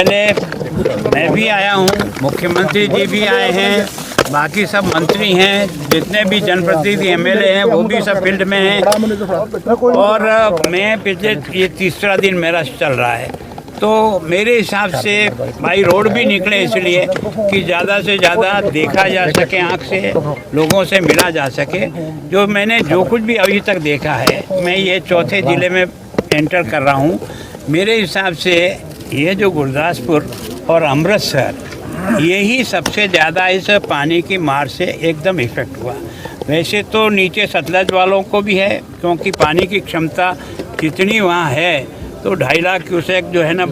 पहले मैं भी आया हूँ, मुख्यमंत्री जी भी आए हैं, बाकी सब मंत्री हैं, जितने भी जनप्रतिनिधि एमएलए हैं वो भी सब फील्ड में हैं। और मैं पिछले ये तीसरा दिन मेरा चल रहा है, तो मेरे हिसाब से भाई रोड भी निकले इसलिए कि ज़्यादा से ज़्यादा देखा जा सके, आँख से लोगों से मिला जा सके। मैंने जो कुछ भी अभी तक देखा है, मैं ये चौथे ज़िले में एंटर कर रहा हूँ। मेरे हिसाब से ये जो गुरदासपुर और अमृतसर, यही सबसे ज़्यादा इस पानी की मार से एकदम इफ़ेक्ट हुआ। वैसे तो नीचे सतलज वालों को भी है, क्योंकि पानी की क्षमता जितनी वहाँ है तो 2.5 लाख क्यूसेक जो है ना,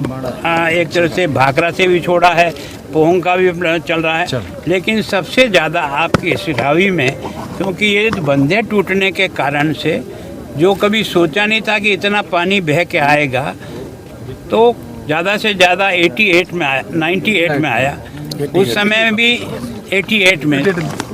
एक तरह से भाखड़ा से भी छोड़ा है, पोंग का भी चल रहा है। लेकिन सबसे ज़्यादा आपकी सिरावी में, क्योंकि ये बंधे टूटने के कारण से जो कभी सोचा नहीं था कि इतना पानी बह के आएगा, तो ज़्यादा से ज़्यादा 98 में आया, 98 में आया। उस समय भी 88 में,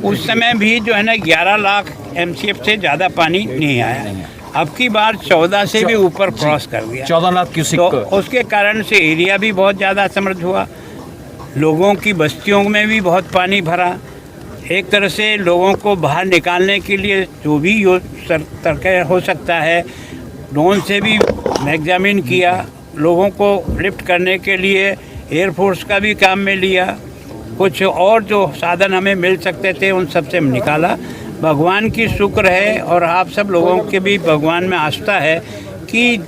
उस समय भी जो है ना 11 लाख MCF से ज़्यादा पानी नहीं आया। अब की बार 14 से भी ऊपर क्रॉस कर दिया, 14 लाख क्यूसेक। तो उसके कारण से एरिया भी बहुत ज़्यादा समृद्ध हुआ, लोगों की बस्तियों में भी बहुत पानी भरा। एक तरह से लोगों को बाहर निकालने के लिए जो भी तरीका हो सकता है, ड्रोन से भी एग्जामिन किया, लोगों को लिफ्ट करने के लिए एयरफोर्स का भी काम में लिया, कुछ और जो साधन हमें मिल सकते थे उन सब से निकाला। भगवान की शुक्र है और आप सब लोगों के भी भगवान में आस्था है कि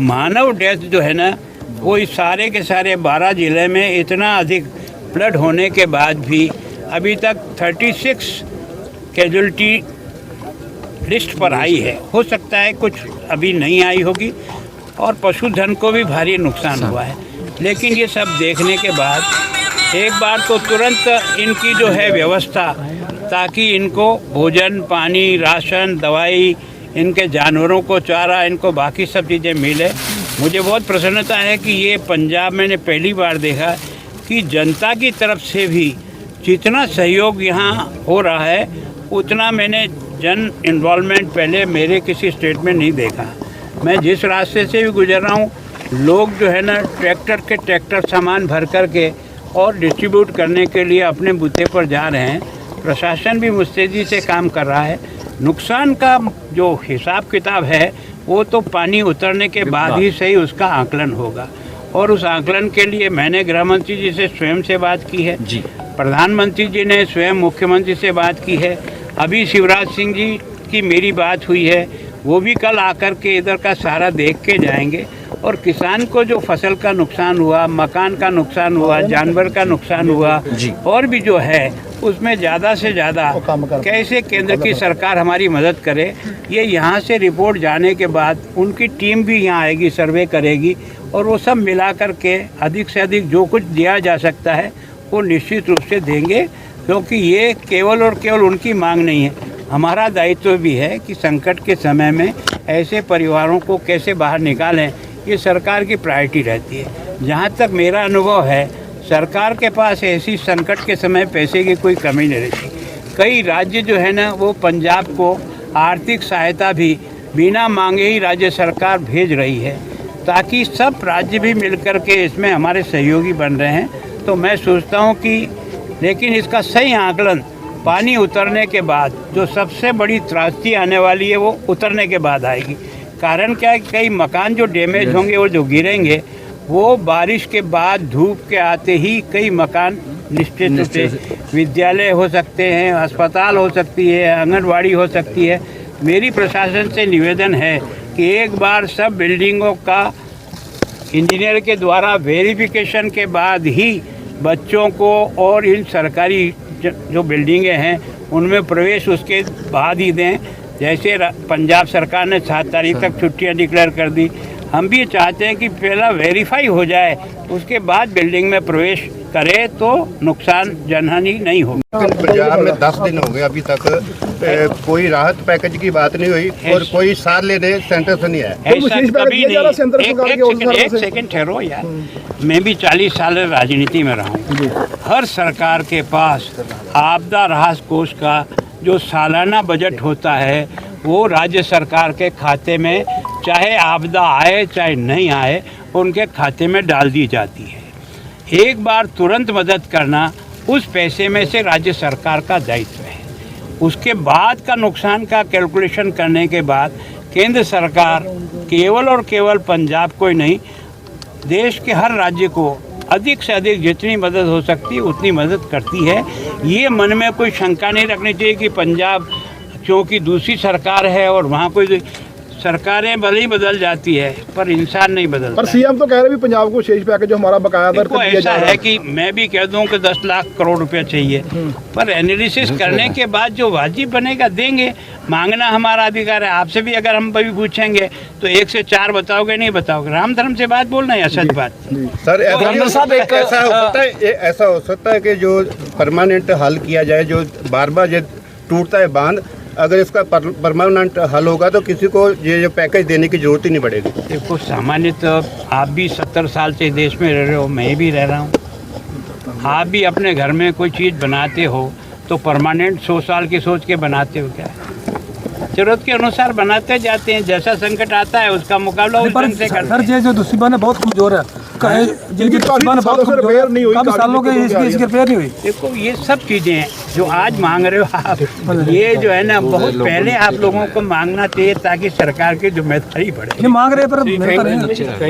मानव डेथ जो है ना, वो इस सारे के सारे 12 ज़िले में इतना अधिक फ्लड होने के बाद भी अभी तक 36 कैजुअल्टी लिस्ट पर आई है। हो सकता है कुछ अभी नहीं आई होगी, और पशुधन को भी भारी नुकसान हुआ है। लेकिन ये सब देखने के बाद एक बार तो तुरंत इनकी जो है व्यवस्था, ताकि इनको भोजन, पानी, राशन, दवाई, इनके जानवरों को चारा, इनको बाकी सब चीज़ें मिले। मुझे बहुत प्रसन्नता है कि ये पंजाब मैंने पहली बार देखा कि जनता की तरफ से भी जितना सहयोग यहाँ हो रहा है, उतना मैंने जन इन्वॉल्वमेंट पहले मेरे किसी स्टेट में नहीं देखा। मैं जिस रास्ते से भी गुजर रहा हूँ, लोग जो है ना ट्रैक्टर सामान भर कर के और डिस्ट्रीब्यूट करने के लिए अपने बूथे पर जा रहे हैं। प्रशासन भी मुस्तैदी से काम कर रहा है। नुकसान का जो हिसाब किताब है वो तो पानी उतरने के बाद ही सही उसका आकलन होगा, और उस आकलन के लिए मैंने गृह मंत्री जी से स्वयं से बात की है जी, प्रधानमंत्री जी ने स्वयं मुख्यमंत्री से बात की है, अभी शिवराज सिंह जी की मेरी बात हुई है, वो भी कल आकर के इधर का सारा देख के जाएंगे। और किसान को जो फसल का नुकसान हुआ, मकान का नुकसान हुआ, जानवर का नुकसान हुआ, और भी जो है उसमें ज़्यादा से ज़्यादा कैसे केंद्र की सरकार हमारी मदद करे, ये यहाँ से रिपोर्ट जाने के बाद उनकी टीम भी यहाँ आएगी, सर्वे करेगी, और वो सब मिला कर के अधिक से अधिक जो कुछ दिया जा सकता है वो निश्चित रूप से देंगे। क्योंकि ये केवल और केवल उनकी मांग नहीं है, हमारा दायित्व भी है कि संकट के समय में ऐसे परिवारों को कैसे बाहर निकालें, ये सरकार की प्रायोरिटी रहती है। जहाँ तक मेरा अनुभव है, सरकार के पास ऐसी संकट के समय पैसे की कोई कमी नहीं रहती। कई राज्य जो है ना, वो पंजाब को आर्थिक सहायता भी बिना मांगे ही राज्य सरकार भेज रही है, ताकि सब राज्य भी मिलकर के इसमें हमारे सहयोगी बन रहे हैं। तो मैं सोचता हूँ कि लेकिन इसका सही आकलन पानी उतरने के बाद, जो सबसे बड़ी त्रासदी आने वाली है वो उतरने के बाद आएगी। कारण क्या है, कई मकान जो डैमेज होंगे और जो गिरेंगे, वो बारिश के बाद धूप के आते ही कई मकान निश्चित रूप से, विद्यालय हो सकते हैं, अस्पताल हो सकती है, आंगनवाड़ी हो सकती है। मेरी प्रशासन से निवेदन है कि एक बार सब बिल्डिंगों का इंजीनियर के द्वारा वेरिफिकेशन के बाद ही बच्चों को और इन सरकारी जो बिल्डिंगें हैं उनमें प्रवेश उसके बाद ही दें। जैसे पंजाब सरकार ने 7 तारीख तक छुट्टियां डिक्लेयर कर दी, हम भी चाहते हैं कि पहला वेरीफाई हो जाए, उसके बाद बिल्डिंग में प्रवेश करे तो नुकसान जनहानि नहीं होगी। पंजाब में 10 दिन हो गए, अभी तक कोई राहत पैकेज की बात नहीं हुई और कोई साथ लेने सेंटर से नहीं है। ऐसा कभी नहीं। एक सेकंड ठहरो यार, मैं भी 40 साल राजनीति में रहा हूँ। हर सरकार के पास आपदा राहत कोष का जो सालाना बजट होता है वो राज्य सरकार के खाते में, चाहे आपदा आए चाहे नहीं आए, उनके खाते में डाल दी जाती है। एक बार तुरंत मदद करना उस पैसे में से राज्य सरकार का दायित्व है। उसके बाद का नुकसान का कैलकुलेशन करने के बाद केंद्र सरकार केवल और केवल पंजाब को ही नहीं, देश के हर राज्य को अधिक से अधिक जितनी मदद हो सकती है उतनी मदद करती है। ये मन में कोई शंका नहीं रखनी चाहिए कि पंजाब क्योंकि दूसरी सरकार है और वहाँ कोई सरकारें भले ही बदल जाती है पर इंसान नहीं बदलता। पर सीएम तो कह रहे भी पंजाब को शेष पैकेज जो हमारा बकाया दर देखो, ऐसा है कि मैं भी कह दूं कि 10 लाख करोड़ रुपया चाहिए, पर एनालिसिस करने के बाद जो वाजिब बनेगा देंगे। मांगना हमारा अधिकार है। आपसे भी अगर हम कभी पूछेंगे तो 1 से 4 बताओगे, नहीं बताओगे। राम धर्म से बात बोलना है, सच बात। सर ऐसा हो सकता है कि जो परमानेंट हल किया जाए, जो बार बार जो टूटता है बांध, अगर इसका परमानेंट हल होगा तो किसी को ये जो पैकेज देने की जरूरत ही नहीं पड़ेगी। देखो, सामान्यतः आप भी 70 साल से देश में रह रहे हो, मैं भी रह रहा हूँ। आप भी अपने घर में कोई चीज़ बनाते हो तो परमानेंट 100 साल की सोच के बनाते हो क्या? जरूरत के अनुसार बनाते जाते हैं। जैसा संकट आता है उसका मुकाबला उस ढंग से करते हैं। सर, ये जो दुश्मन है बहुत कमजोर है, जिनकी दुश्मन बहुत रिपेयर नहीं हुई, काफी सालों के इसकी रिपेयर नहीं हुई। देखो, ये सब चीज़ें हैं जो आज मांग रहे हो आप, ये जो है ना बहुत पहले आप लोगों को मांगना चाहिए ताकि सरकार की जिम्मेदारी बढ़े। ये मांग रहे हैं पर मिलता नहीं है।